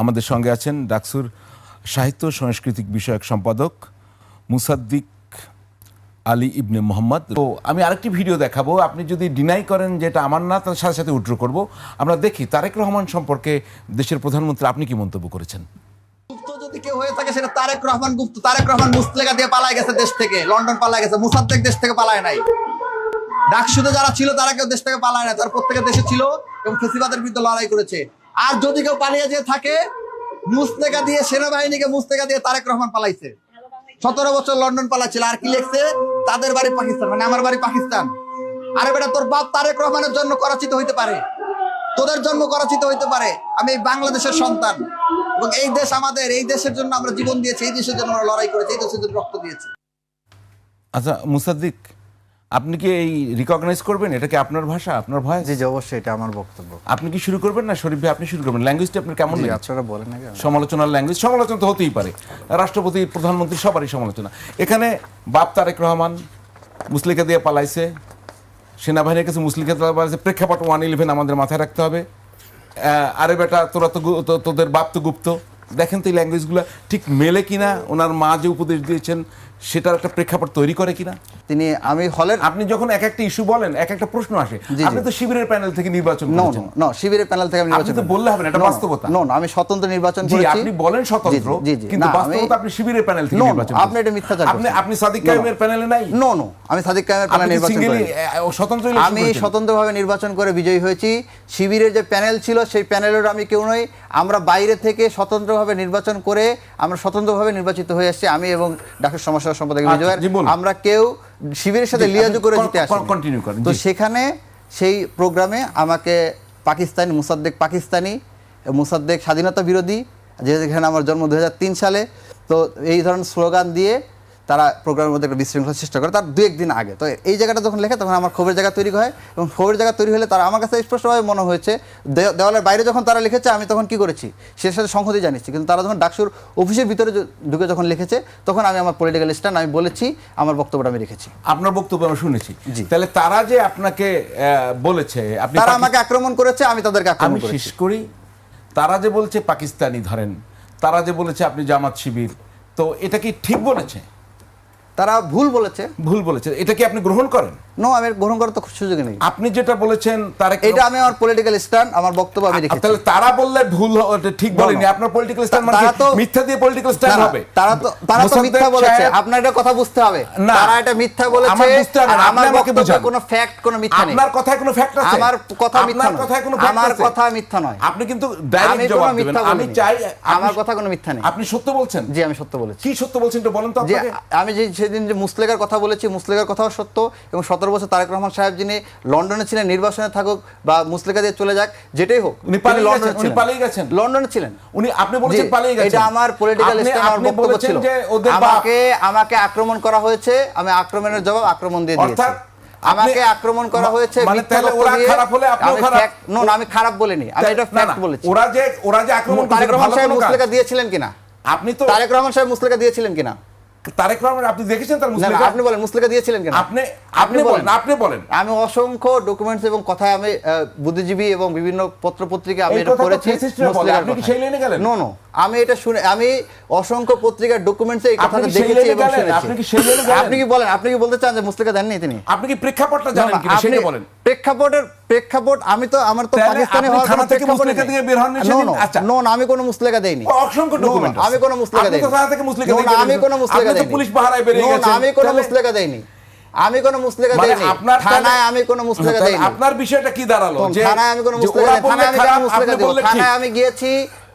আমাদের সঙ্গে আছেন ডাকসুর সাহিত্য সাংস্কৃতিক বিষয়ক সম্পাদক মুসাদ্দিক আলী ইবনে মোহাম্মদ। তো আমি আরেকটি ভিডিও দেখাবো, আপনি যদি ডিনাই করেন যেটা আমার না, তার সাথে সাথে উইথড্র করব। আমরা দেখি তারেক রহমান সম্পর্কে দেশের প্রধানমন্ত্রী আপনি কি মন্তব্য করেছেন। গুপ্ত যদি কেউ হয়ে থাকে সেটা তারেক রহমান গুপ্ত। তারেক রহমান মুসলেকা দিয়ে পালায় গেছে দেশ থেকে, লন্ডন পালায় গেছে। মুসাদ্দেক দেশ থেকে পালায় নাই। ডাকসুতে যারা ছিল তারা কেউ দেশ থেকে পালায় না, তার প্রত্যেকের দেশে ছিল এবং ফেসিবাদের বিরুদ্ধে লড়াই করেছে। আর যদি কেউ পালিয়ে যেয়ে থাকে, মুসলেকা দিয়ে, সেনাবাহিনীকে মুসলেকা দিয়ে তারেক রহমান পালাইছে। 17 বছর লন্ডন পালাচ্ছিল। আর কি লিখছে? তাদের বাড়ি পাকিস্তান, মানে আমার বাড়ি পাকিস্তান। আরে বেটা, তোর বাপ তারেক রহমানের জন্ম করাচিতে হইতে পারে, তোদের জন্ম করাচিতে হইতে পারে। আমি বাংলাদেশের সন্তান এবং এই দেশ আমাদের, এই দেশের জন্য আমরা জীবন দিয়েছি, এই দেশের জন্য আমরা লড়াই করেছি, এই দেশের জন্য রক্ত দিয়েছি। আচ্ছা মুসাদ্দিক, আপনি কি এই রিকগনাইজ করবেন? এটা কি আপনার ভাষা, আপনার ভয়েস? জি জি, অবশ্যই এটা আমার বক্তব্য। আপনি কি শুরু করবেন না শরীফ ভাই আপনি শুরু করবেন? ল্যাঙ্গুয়েজটা আপনার কেমন লাগে? আপনারা বলেন না কেন? সমালোচনার ল্যাঙ্গুয়েজ, সমালোচনা তো হতেই পারে, রাষ্ট্রপতি প্রধানমন্ত্রী সবারই সমালোচনা। এখানে বাপ তারেক রহমান মুসলিকা দিয়ে পালাইছে, সেনাবাহিনীর কাছে মুসলিকা দিয়ে পালাইছে, প্রেক্ষাপট 111 আমাদের মাথায় রাখতে হবে। আরে বেটা, তোরা তো তোদের বাপ তো গুপ্ত। দেখেন তো এই ল্যাঙ্গুয়েজগুলো ঠিক মেলে কিনা, ওনার মা যে উপদেশ দিয়েছেন সেটার একটা প্রেক্ষাপট তৈরি করে কিনা। তিনি আমি হলের আপনি যখন এক একটা ইস্যু বলেন, এক একটা প্রশ্ন আসে। আপনি তো শিবিরের প্যানেল থেকে নির্বাচন করেছেন। নো, শিবিরের প্যানেল থেকে আমি আপনি নির্বাচন তো বললে হবে না, এটা বাস্তবতা। নো, আমি স্বতন্ত্র নির্বাচন জি, করেছি। আপনি বলেন স্বতন্ত্র, কিন্তু বাস্তবতা আপনি শিবিরের প্যানেল থেকে নির্বাচন করেছেন। আপনি এটা মিথ্যাচার করছেন। আপনি সাদিক কায়েমের প্যানেলে নাই? নো, আমি সাদিক কায়েমের প্যানেলে নির্বাচন করিনি। স্বতন্ত্র আমি স্বতন্ত্রভাবে নির্বাচন করে বিজয়ী হয়েছি। শিবিরের যে প্যানেল ছিল সেই প্যানেলের আমি কেউ নই। আমরা বাইরে থেকে স্বতন্ত্রভাবে নির্বাচন করে আমরা স্বতন্ত্রভাবে নির্বাচিত হয়ে আসছি। আমি এবং ডাক্তার সমাজসেবা সম্পাদক বিজয়ের, আমরা কেউ শিবিরের সাথে লিয়াজু করে জিতে আসি। কন্টিনিউ করেন। তো সেখানে সেই প্রোগ্রামে আমাকে পাকিস্তানি মুসাদ্দেক স্বাধীনতা বিরোধী, যেখানে আমার জন্ম 2003 সালে, তো এই ধরনের স্লোগান দিয়ে তারা প্রোগ্রামের মধ্যে একটা বিশৃঙ্খলার চেষ্টা করে, তার 2-1 দিন আগে। তো এই জায়গাটা যখন লেখে তখন আমার ক্ষোভের জায়গা তৈরি হয়, এবং ক্ষোভের জায়গা তৈরি হলে তারা আমার কাছে স্পষ্টভাবে মনে হয়েছে, দেওয়ালের বাইরে যখন তারা লিখেছে আমি তখন কি করেছি সে সাথে সংহতি জানিয়েছি, কিন্তু তারা যখন ডাকসুর অফিসের ভিতরে ঢুকে যখন লিখেছে তখন আমি আমার পলিটিক্যাল স্ট্যান্ড আমি বলেছি, আমার বক্তব্যটা আমি রেখেছি। আপনার বক্তব্য আমি শুনেছি। তাহলে তারা যে আপনাকে বলেছে, তারা আমাকে আক্রমণ করেছে, আমি তাদেরকে আক্রমণ করেছি। শেষ করি, তারা যে বলছে পাকিস্তানি, ধরেন তারা যে বলেছে আপনি জামাত শিবির, তো এটা কি ঠিক বলেছে? তারা ভুল বলেছে। এটা কি আপনি গ্রহণ করেন? নো, আমি গ্রহণ করার তো সুযোগ নেই। আপনি যেটা বলেছেন তারা, এটা আমি আমার পলিটিক্যাল স্ট্যান্ড, আমার বক্তব্য আমি রেখেছি। তাহলে তারা বললে ভুল, ঠিক বলেনি। আপনার পলিটিক্যাল স্ট্যান্ড মানে মিথ্যা দিয়ে পলিটিক্যাল স্ট্যান্ড হবে? তারা তো মিথ্যা বলেছে। আপনার এটা কথা বুঝতে হবে। তারা এটা মিথ্যা বলেছে। আমার বক্তব্যে কোনো ফ্যাক্ট, কোনো মিথ্যা নেই। আপনার কথায় কোনো ফ্যাক্ট আছে? আমার কথা মিথ্যা নয়। আমার কথা মিথ্যা নয়। আপনি কিন্তু ডাইরেক্ট জবাব দিবেন। আমি চাই, আমার কথা কোনো মিথ্যা নেই। আপনি সত্য বলছেন? জি, আমি সত্য বলেছি। কি সত্য বলছেন তো বলেন তো আপনাকে। আমি যে সেদিন যে মুসলেকার কথা বলেছি, মুসলেকার কথাও সত্য, এবং 17 বছর তারেক রহমান সাহেব যিনি লন্ডনে ছিলেন, নির্বাসনে থাকুক বা মুসলেকা দিয়ে চলে যাক, যেটাই হোক, উনি পালিয়ে গেছেন। লন্ডনে ছিলেন উনি, আপনি বলেছেন পালিয়ে গেছেন। এটা আমার পলিটিক্যাল স্ট্যান্ড, আমার বক্তব্য ছিল। আমাকে আক্রমণ করা হয়েছে, আমি আক্রমণের জবাব আক্রমণ দিয়ে দিয়েছি। আমাকে আক্রমণ করা হয়েছে, মানে তাহলে ওরা খারাপ হলে আপনিও খারাপ? নো, আমি খারাপ বলিনি, আমি এটা ফ্যাক্ট বলেছি। ওরা যে আক্রমণ করেছে, তারেক রহমান সাহেব মুসলেকা দিয়েছিলেন কিনা? আপনি তো তারেক রহমান সাহেব মুসলেকা দিয়েছিলেন কিনা? তারেক রহমান আপনি দেখেছেন তার মুসলেকা? আপনি বলেন মুসলেকা দিয়েছিলেন কিনা? আপনি বলেন। আমি অসংখ্য ডকুমেন্টস এবং কথায় আমি বুদ্ধিজীবী এবং বিভিন্ন পত্র পত্রিকা আমি এটা পড়েছি। আপনি কি সেই লাইনে গেলেন? নো, আমি এটা শুনে, আমি অসংখ্য পত্রিকার ডকুমেন্টসে এই কথাটা দেখেছি এবং শুনেছি। আপনি কি সেই লাইনে গেলেন? আপনি কি বলেন, আপনি কি বলতে চান যে মুসলেকা দেননি তিনি? আপনি কি প্রেক্ষাপটটা জানেন কিনা সেটা বলেন। প্রেক্ষাপট আমি তো, আমার তো পাকিস্তানি হওয়ার থানা থেকে মুসলেকা দিয়ে বের হন সেদিন? আচ্ছা, নো, আমি কোনো মুসলেকা দেইনি। অসংখ্য ডকুমেন্ট আছে। আমি কোনো মুসলেকা দেইনি। আপনি তো থানা থেকে মুসলেকা দিয়ে, আমি কোনো মুসলেকা দেইনি। পুলিশ পাহারায় বেরিয়ে গেছেন। আমি কোনো মুসলেকা দেইনি। আমি কোনো মুসলেকা দেইনি। থানায় আমি কোনো মুসলেকা দেইনি। আপনার বিষয়টা কি দাঁড়ালো? যে থানায় আমি কোনো মুসলেকা দেইনি। থানায় আমি কোনো মুসলেকা দেব?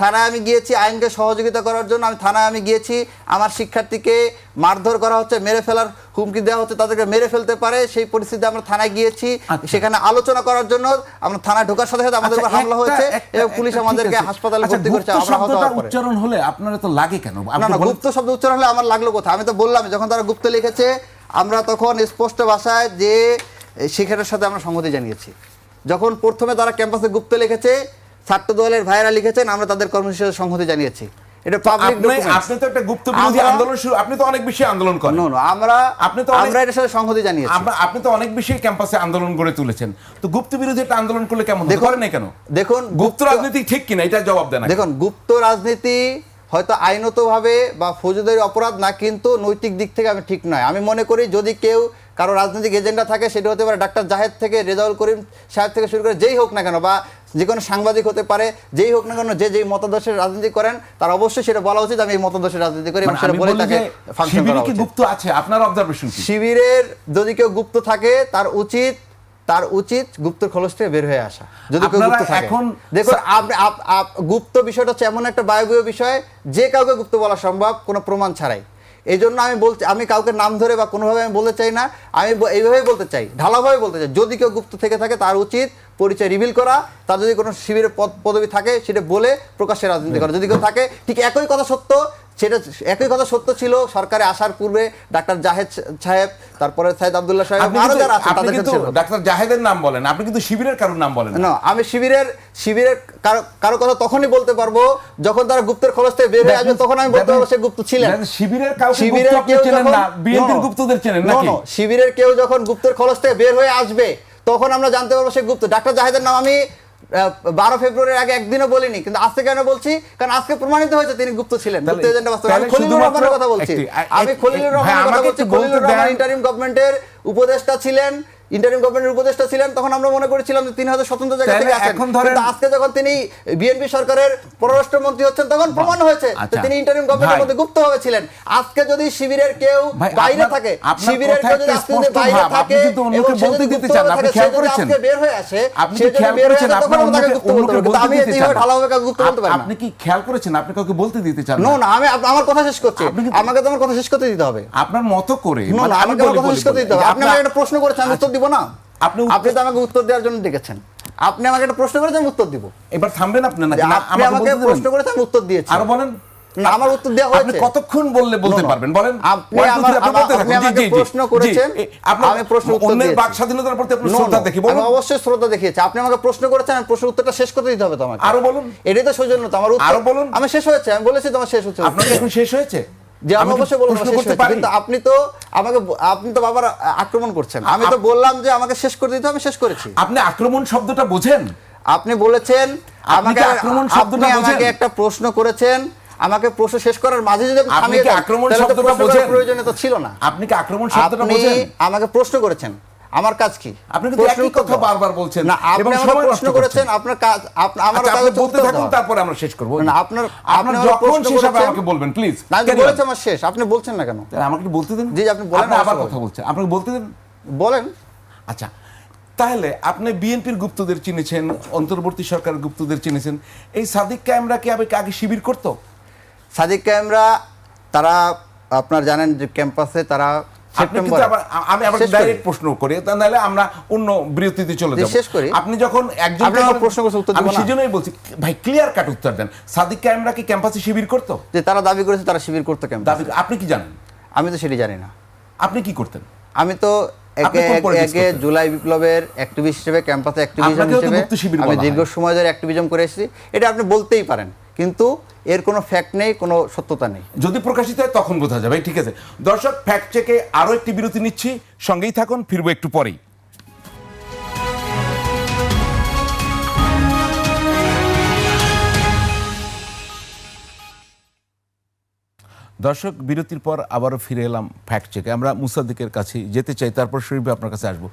থানায় আমি গিয়েছি আইনকে সহযোগিতা করার জন্য। থানায় আমি গিয়েছি, আমার শিক্ষার্থীকে মারধর করা হচ্ছে, মেরে ফেলার হুমকি দেওয়া হচ্ছে, তাদেরকে মেরে ফেলতে পারে, সেই পরিস্থিতিতে আমরা থানায় গিয়েছি। সেখানে আলোচনা করার জন্য আমরা থানায় ঢোকার সাথে সাথে আমাদের উপর হামলা হয়েছে এবং পুলিশ আমাদেরকে হাসপাতালে ভর্তি করেছে। আমরা উচ্চারণ হলে আপনারা তো লাগে কেন? না, গুপ্ত শব্দ উচ্চারণ হলে আমার লাগলো কোথায়? আমি তো বললাম, যখন তারা গুপ্ত লিখেছে আমরা তখন স্পষ্ট ভাষায় যে শিক্ষার্থীর সাথে আমরা সংহতি জানিয়েছি। যখন প্রথমে তারা ক্যাম্পাসে গুপ্ত লিখেছে, ছাত্র দলের ভাইয়েরা লিখেছেন, আমরা তাদের কর্মসূচির সাথে সংহতি জানিয়েছি। এটা পাবলিক ডকুমেন্ট। আপনি তো একটা গুপ্ত বিরোধী আন্দোলন শুরু, আপনি তো অনেক বেশি আন্দোলন করেন। নো আমরা এটার সাথে সংহতি জানিয়েছি। আপনি তো অনেক বেশি ক্যাম্পাসে আন্দোলন গড়ে তুলেছেন, তো গুপ্ত বিরোধী একটা আন্দোলন করলে কেমন হবে? করেন না কেন? দেখুন গুপ্ত রাজনীতি ঠিক কিনা এটা জবাব দেন। দেখুন গুপ্ত রাজনীতি হয়তো আইনতভাবে বা ফৌজদারি অপরাধ না, কিন্তু নৈতিক দিক থেকে আমি ঠিক নয়। আমি মনে করি যদি কেউ কারো রাজনৈতিক এজেন্ডা থাকে, সেটা হতে পারে ডাক্তার জাহেদ থেকে রেজাউল করিম সাহেব থেকে শুরু করে যেই হোক না কেন, বা যে কোনো সাংবাদিক হতে পারে, যেই হোক না কেন, যেই মতাদর্শের রাজনীতি করেন তার অবশ্যই সেটা বলা উচিত আমি এই মতাদর্শের রাজনীতি করি, এবং সেটা বলে তাকে ফাংশন করা উচিত। গুপ্ত আছে আপনার অবজারভেশন কি? শিবিরের যদি কেউ গুপ্ত থাকে তার উচিত গুপ্তর খোলস থেকে বের হয়ে আসা, যদি কেউ গুপ্ত থাকে। দেখুন গুপ্ত বিষয়টা হচ্ছে এমন একটা বায়বীয় বিষয় যে কাউকে গুপ্ত বলা সম্ভব কোনো প্রমাণ ছাড়াই। এই জন্য আমি কাউকে নাম ধরে বা কোনোভাবে আমি বলতে চাই না, আমি এইভাবেই বলতে চাই, ঢালাভাবে বলতে চাই, যদি কেউ গুপ্ত থেকে থাকে তার উচিত পরিচয় রিভিল করা, তার যদি কোনো শিবিরের পদবি থাকে সেটা বলে প্রকাশ্যে রাজনীতি করা। যদি কেউ থাকে ঠিক একই কথা সত্য ছিল সরকারে আসার পূর্বে ডাক্তার জাহেদ সাহেব, তারপরে সাইদ আব্দুল্লাহ সাহেব, আরো যারা আছেন তাদের ক্ষেত্রে ডাক্তার জাহেদের নাম বলেন, আপনি কিন্তু শিবিরের কারোর নাম বলেন না। আমি শিবিরের কারো কথা তখনই বলতে পারবো যখন তারা গুপ্তের খোলস থেকে বের হয়ে আসবে, তখন আমি বলতে পারবো সে গুপ্ত ছিলেন। শিবিরের কেউ চেনেন না, বিএনপির গুপ্তদের চেনেন নাকি? শিবিরের কেউ যখন গুপ্তের খোলস থেকে বের হয়ে আসবে তখন আমরা জানতে পারবো সে গুপ্ত। ডাক্তার জাহেদের নাম আমি 12 ফেব্রুয়ারির আগে একদিনও বলিনি, কিন্তু আজকে কেন বলছি? কারণ আজকে প্রমাণিত হয়েছে তিনি গুপ্ত ছিলেন, গুপ্ত এজেন্ডা বাস্তবায়ন। আমি খলিলুর রহমানের কথা বলছি, খলিলুর রহমান ইন্টারিম গভর্নমেন্টের উপদেষ্টা ছিলেন, তখন আমরা মনে করেছিলাম যে তিনি হয়তো স্বতন্ত্র জায়গা থেকে আছেন, কিন্তু আজকে যখন তিনি বিএনপি সরকারের পররাষ্ট্রমন্ত্রী হচ্ছেন তখন প্রমাণ হয়েছে যে তিনি ইন্টারিম গভর্নমেন্টের মধ্যে গুপ্ত হয়ে ছিলেন। আজকে যদি শিবিরের কেউ বাইরে থাকে, শিবিরের কেউ যদি আজকে বাইরে থাকে এবং সে যদি গুপ্ত থাকে, সে যদি আজকে বের হয়ে আসে, সে যদি বের হয়ে আসে, তখন আমরা তাকে গুপ্ত বলতে পারবো, কিন্তু আমি এইভাবে ঢালাভাবে কাউকে গুপ্ত বলতে পারি না। আপনি কি খেয়াল করেছেন আপনি কাউকে বলতে দিতে চান না? না, আমি আমার কথা শেষ করছি, আমাকে তো আমার কথা শেষ করতে দিতে হবে আপনার মতো করে। না, আমাকে আমার কথা শেষ করতে দিতে হবে। আপনি আমাকে একটা প্রশ্ন করেছেন, আমি উত্তর দিব না? আপনি তো আমাকে উত্তর দেওয়ার জন্য ডেকেছেন, আপনি আমাকে একটা প্রশ্ন করেছেন, আমি উত্তর দিব। এবার থামবেন আপনি নাকি? আপনি আমাকে প্রশ্ন করেছেন, আমি উত্তর দিয়েছি। আর বলেন না, আমার উত্তর দেওয়া হয়েছে। আপনি কতক্ষণ বলতে পারবেন বলেন? আপনি আমাকে প্রশ্ন করেছেন, আমি প্রশ্ন উত্তর দিয়েছি। অন্যের বাক স্বাধীনতার প্রতি আপনি শ্রদ্ধা দেখি বলুন। আমি অবশ্যই শ্রদ্ধা দেখিয়েছি। আপনি আমাকে প্রশ্ন করেছেন, আমি প্রশ্নের উত্তরটা শেষ করতে দিতে হবে তো আমাকে। আরো বলুন। এটাই তো সৌজন্যতা। আমার উত্তর আরো বলুন। আমি শেষ হয়েছে, আমি বলেছি তোমার শেষ হচ্ছে। আপনার এখন শেষ হয়েছে? যে আমি অবশ্যই বলবো শেষ হয়েছে, কিন্তু আপনি তো বাবার আক্রমণ করছেন। আমি তো বললাম যে আমাকে শেষ করে দিতে হবে, শেষ করেছি। আপনি আক্রমণ শব্দটা বোঝেন? আপনি বলেছেন আমাকে আক্রমণ শব্দটা বোঝেন? আমাকে একটা প্রশ্ন করেছেন, আমাকে প্রশ্ন শেষ করার মাঝে যদি আপনি থামিয়ে দেন, আক্রমণ শব্দটা বোঝেন? প্রয়োজনীয়তা ছিল না। আপনি কি আক্রমণ শব্দটা বোঝেন? আমাকে প্রশ্ন করেছেন, আমার কাজ কি? আপনি কিন্তু একই কথা বারবার বলছেন না, আপনি আমাকে প্রশ্ন করেছেন, আপনার কাজ আমার কাজ বলতে থাকুন, তারপরে আমরা শেষ করব। না, আপনি যখন শেষ হবে আমাকে বলবেন প্লিজ। না, আমি বলেছি আমার শেষ, আপনি বলছেন না কেন? আমাকে বলতে দেন। জি, আপনি বলেন। আবার কথা বলছেন, আপনাকে বলতে দেন, বলেন। আচ্ছা, তাহলে আপনি বিএনপির গুপ্তদের চিনেছেন, অন্তর্বর্তী সরকার গুপ্তদের চিনেছেন। এই সাদিক কায়েমরা কি আগে শিবির করতো? সাদিক কায়েমরা তারা আপনার জানেন যে ক্যাম্পাসে তারা আমি আবার ডাইরেক্ট প্রশ্ন করি, তাহলে আমরা অন্য বিরতিতে চলে যাব। শেষ করি। আপনি যখন একজন প্রশ্ন করছেন উত্তর দিব না, আমি সেজন্যই বলছি ভাই ক্লিয়ার কাট উত্তর দেন। সাদিক কায়েমরা কি ক্যাম্পাসে শিবির করতো? যে তারা দাবি করেছে তারা শিবির করতো ক্যাম্পাসে। আপনি কি জানেন? আমি তো সেটা জানি না। আপনি কি করতেন? আমি তো একে জুলাই বিপ্লবের অ্যাক্টিভিস্ট হিসেবে, ক্যাম্পাসে অ্যাক্টিভিজম হিসেবে আমি দীর্ঘ সময় ধরে অ্যাক্টিভিজম করে এসেছি। এটা আপনি বলতেই পারেন, কিন্তু এর কোনো ফ্যাক্ট নেই, কোনো সত্যতা নেই। যদি প্রকাশিত হয় তখন বোঝা যাবে। ঠিক আছে দর্শক, ফ্যাক্ট চেকে আরো একটি বিরতি নিচ্ছি, সঙ্গেই থাকুন, ফিরবো একটু পরেই। দর্শক, বিরতির পর আবারও ফিরে এলাম ফ্যাক্ট চেকে। আমরা মুসাদ্দিকের কাছে যেতে চাই, তারপর শরীফ আপনার কাছে আসবো।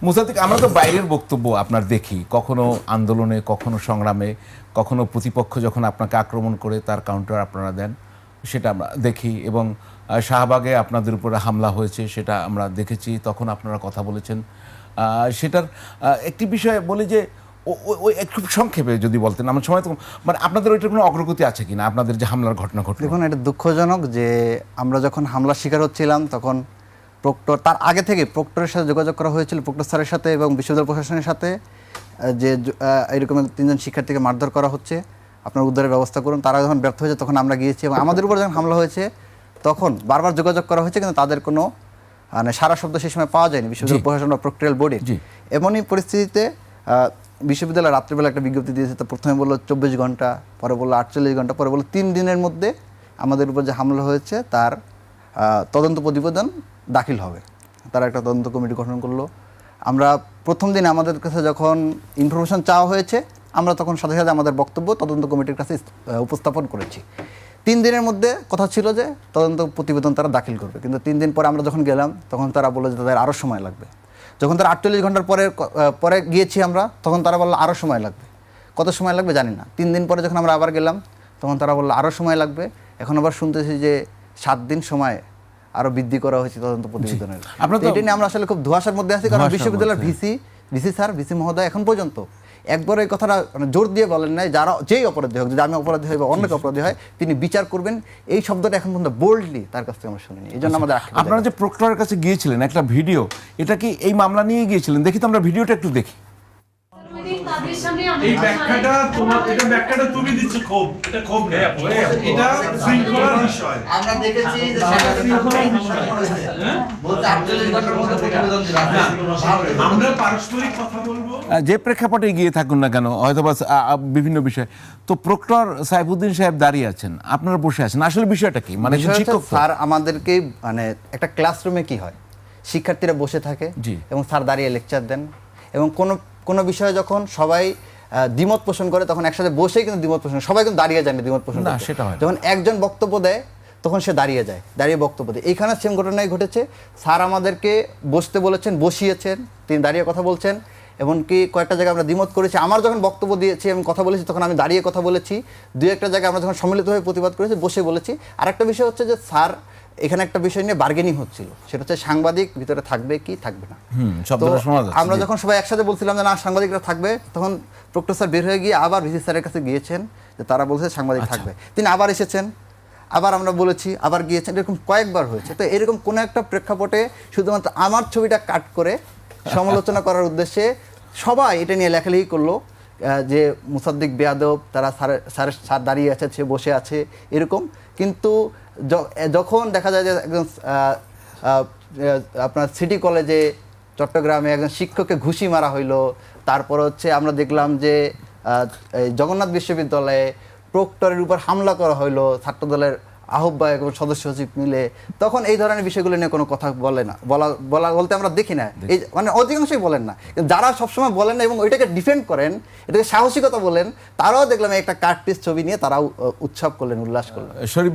মুসাদ্দিক, আমরা তো বাইরের বক্তব্য আপনার দেখি, কখনো আন্দোলনে, কখনো সংগ্রামে, কখনো প্রতিপক্ষ যখন আপনাকে আক্রমণ করে তার কাউন্টার আপনারা দেন, সেটা আমরা দেখি। এবং শাহবাগে আপনাদের উপরে হামলা হয়েছে, সেটা আমরা দেখেছি, তখন আপনারা কথা বলেছেন। সেটার একটি বিষয় বলি যে ওই একটু সংক্ষেপে যদি বলতেন, আমার সময় তো মানে আপনাদের ওইটার কোনো অগ্রগতি আছে কিনা, আপনাদের যে হামলার ঘটনা ঘটল? দেখুন, এটা দুঃখজনক যে আমরা যখন হামলার শিকার হচ্ছিলাম তখন প্রক্টর, তার আগে থেকে প্রক্টরের সাথে যোগাযোগ করা হয়েছিল, প্রক্টর স্যারের সাথে এবং বিশ্ববিদ্যালয় প্রশাসনের সাথে, যে এরকম 3 জন শিক্ষার্থীকে মারধর করা হচ্ছে, আপনার উদ্ধারের ব্যবস্থা করুন। তারা যখন ব্যর্থ হয়েছে তখন আমরা গিয়েছি, এবং আমাদের উপর যখন হামলা হয়েছে তখন বারবার যোগাযোগ করা হয়েছে, কিন্তু তাদের কোনো সারা শব্দ সেই সময় পাওয়া যায়নি বিশ্ববিদ্যালয় প্রশাসন বা প্রক্টরিয়াল বডির। এমনই পরিস্থিতিতে বিশ্ববিদ্যালয় রাত্রিবেলা একটা বিজ্ঞপ্তি দিয়েছে, তো প্রথমে বললো 24 ঘন্টা, পরে বললো 48 ঘন্টা, পরে বললো 3 দিনের মধ্যে আমাদের উপর যে হামলা হয়েছে তার তদন্ত প্রতিবেদন দাখিল হবে। তারা একটা তদন্ত কমিটি গঠন করলো। আমরা প্রথম দিন আমাদের কাছে যখন ইনফরমেশন চাওয়া হয়েছে, আমরা তখন সাথে সাথে আমাদের বক্তব্য তদন্ত কমিটির কাছে উপস্থাপন করেছি। 3 দিনের মধ্যে কথা ছিল যে তদন্ত প্রতিবেদন তারা দাখিল করবে, কিন্তু 3 দিন পরে আমরা যখন গেলাম তখন তারা বললো যে তাদের আরও সময় লাগবে। যখন তারা 48 ঘন্টার পরে গিয়েছি আমরা, তখন তারা বললো আরও সময় লাগবে। কত সময় লাগবে জানি না। 3 দিন পরে যখন আমরা আবার গেলাম তখন তারা বললো আরও সময় লাগবে। এখন আবার শুনতেছি যে 7 দিন সময় আরও বৃদ্ধি করা হয়েছে তদন্ত প্রতিবেদনের। আপনারা তো- এটা নিয়ে আমরা আসলে খুব ধোঁয়াশার মধ্যে আছি, কারণ ধোঁয়াশার বিশ্ববিদ্যালয়ের মধ্যে। ভিসি মহোদয় এখন পর্যন্ত একবার এই কথাটা জোর দিয়ে বলেন নাই যারা যেই অপরাধী হোক, যদি আমি অপরাধী হয় বা অন্য অপরাধী হয়, তিনি বিচার করবেন। এই শব্দটা এখন পর্যন্ত বোল্ডলি তার কাছ থেকে আমরা শুনিনি। এই জন্য আমাদের আক্ষেপের আপনারা যে প্রক্টরের কাছে গিয়েছিলেন একটা ভিডিও, এটা কি এই মামলা নিয়ে গিয়েছিলেন? দেখি তো আমরা ভিডিওটা একটু দেখি। এই ব্যাখ্যাটা তোমার, এটা ব্যাখ্যাটা তুমি দিচ্ছ, ক্ষোভ, এটা ক্ষোভ নেই, এটা শৃঙ্খলার বিষয়। আমরা দেখেছি যে বলতে 48 ঘন্টার মধ্যে প্রতিবেদন দিলাম। আমরা পারস্পরিক কথা বলবো। যে প্রেক্ষাপটে গিয়ে থাকুন না কেন, হয়তো বা বিভিন্ন বিষয়, তো প্রক্টর সাইফুদ্দিন সাহেব দাঁড়িয়ে আছেন, আপনারা বসে আছেন, আসলে বিষয়টা কি? মানে একজন শিক্ষক তো। স্যার আমাদেরকে মানে একটা ক্লাসরুমে কি হয়, শিক্ষার্থীরা বসে থাকে জি। এবং স্যার দাঁড়িয়ে লেকচার দেন, এবং কোনো বিষয়ে যখন সবাই দ্বিমত পোষণ করে তখন একসাথে বসেই কিন্তু দ্বিমত পোষণ, সবাই কিন্তু দাঁড়িয়ে যায় না দ্বিমত পোষণ না, করতে। সেটা হয় না। যখন একজন বক্তব্য দেয় তখন সে দাঁড়িয়ে যায়, দাঁড়িয়ে বক্তব্য দেয়। এইখানে সেম ঘটনাই ঘটেছে। স্যার আমাদেরকে বসতে বলেছেন, বসিয়েছেন, তিনি দাঁড়িয়ে কথা বলছেন। এমনকি কয়েকটা জায়গায় আমরা দ্বিমত করেছি। আমার যখন বক্তব্য দিয়েছি, আমি কথা বলেছি, তখন আমি দাঁড়িয়ে কথা বলেছি। দুই একটা জায়গায় আমরা যখন সম্মিলিতভাবে প্রতিবাদ করেছি, বসে বলেছি। আরেকটা বিষয় হচ্ছে যে স্যার এখানে একটা বিষয় নিয়ে বার্গেনিং হচ্ছিল, সেটা হচ্ছে সাংবাদিক ভিতরে থাকবে কি থাকবে না। শব্দটা তো শোনা যাচ্ছে, আমরা জি। যখন সবাই একসাথে বলছিলাম যে না সাংবাদিকরা থাকবে, তখন প্রক্টর স্যার বের হয়ে গিয়ে আবার ভিসি স্যারের কাছে গিয়েছেন যে তারা বলছে সাংবাদিক থাকবে। তিনি আবার এসেছেন, আবার আমরা বলেছি, আবার গিয়েছেন, এরকম কয়েকবার হয়েছে। তো এরকম কোনো একটা প্রেক্ষাপটে শুধুমাত্র আমার ছবিটা কাট করে সমালোচনা করার উদ্দেশ্যে সবাই এটা নিয়ে লেখালেখি করলো যে মুসাদ্দিক বেয়াদব, তারা স্যার দাঁড়িয়ে আছে, সে বসে আছে, এরকম। কিন্তু যখন দেখা যায় যে একজন আপনার সিটি কলেজে চট্টগ্রামে একজন শিক্ষককে ঘুষি মারা হইলো, তারপর হচ্ছে আমরা দেখলাম যে এই জগন্নাথ বিশ্ববিদ্যালয়ে প্রক্টরের উপর হামলা করা হইলো ছাত্রদলের আহ্বায়ক এবং সদস্য সচিব মিলে, তখন এই ধরনের বিষয়গুলো নিয়ে কোনো কথা বলতে আমরা দেখি না। এই মানে অধিকাংশই বলেন না, কিন্তু যারা সবসময় বলেন না এবং ওইটাকে ডিফেন্ড করেন, এটাকে সাহসিকতা বলেন, তারাও দেখলাম একটা কার্টিস ছবি নিয়ে তারাও উৎসব করলেন, উল্লাস করলেন। শরীফ